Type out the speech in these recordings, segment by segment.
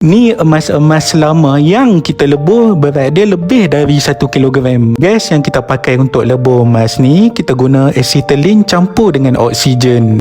Ni emas-emas lama yang kita lebur berat dia lebih dari 1 kilogram. Gas yang kita pakai untuk lebur emas ni, kita guna acetylene campur dengan oksigen.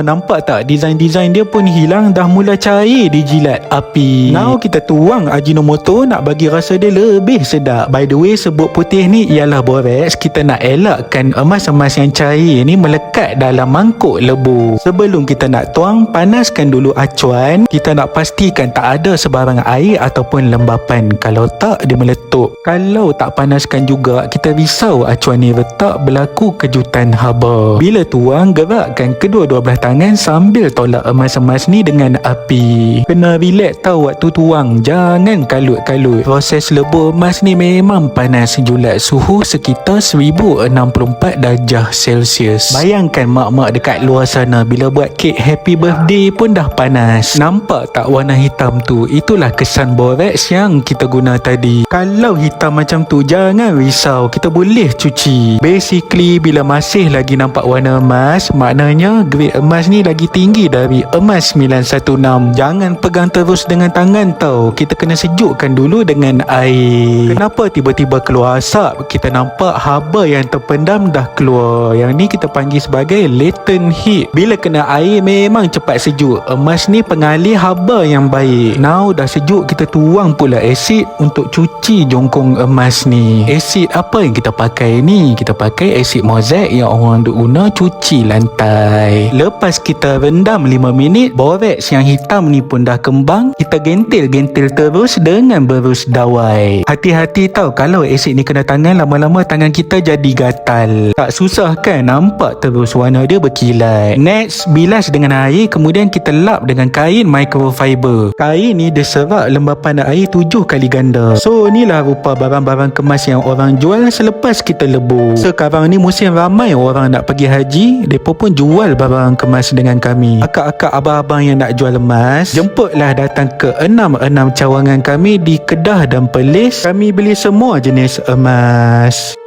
Nampak tak design-design dia pun hilang, dah mula cair dijilat api. Now kita tuang Ajinomoto nak bagi rasa dia lebih sedap. By the way, sebut putih ni ialah borax. Kita nak elakkan emas-emas yang cair ni melekat dalam mangkuk lebur. Sebelum kita nak tuang, panaskan dulu acuan. Kita nak pastikan tak ada sebarang air ataupun lembapan. Kalau tak, dia meletup. Kalau tak panaskan juga, kita risau acuan ni retak, berlaku kejutan haba. Bila tuang, gerakkan kedua-dua belah tangan sambil tolak emas-emas ni dengan api. Kena relax tau waktu tuang, jangan kalut-kalut. Proses lebur emas ni memang panas, julat suhu sekitar 1064 darjah Celsius. Bayangkan mak-mak dekat luar sana bila buat kek happy birthday pun dah panas. Nampak tak warna hitam tu? Itulah kesan borax yang kita guna tadi. Kalau hitam macam tu, jangan risau, kita boleh cuci. Basically, bila masih lagi nampak warna emas, maknanya grade emas ni lagi tinggi dari emas 916. Jangan pegang terus dengan tangan tau, kita kena sejukkan dulu dengan air. Kenapa tiba-tiba keluar asap? Kita nampak haba yang terpendam dah keluar. Yang ni kita panggil sebagai latent heat. Bila kena air memang cepat sejuk. Emas ni pengalih haba yang baik. Now dah sejuk, kita tuang pula asid untuk cuci jongkong emas ni. Asid apa yang kita pakai ni? Kita pakai asid mozaik yang orang duk guna cuci lantai. Lepas kita rendam 5 minit, borax yang hitam ni pun dah kembang. Kita gentil-gentil terus dengan berus dawai. Hati-hati tau, kalau asid ni kena tangan, lama-lama tangan kita jadi gatal. Tak susah kan? Nampak terus warna dia berkilat. Next, bilas dengan air, kemudian kita lap dengan kain microfiber. Kain ni dia serak lembapan air 7 kali ganda. So inilah rupa barang-barang kemas yang orang jual selepas kita lebur. Sekarang ni musim ramai orang nak pergi haji, mereka pun jual barang kemas dengan kami. Akak-akak abang-abang yang nak jual emas, jemputlah datang ke 6 cawangan kami di Kedah dan Perlis. Kami beli semua jenis emas.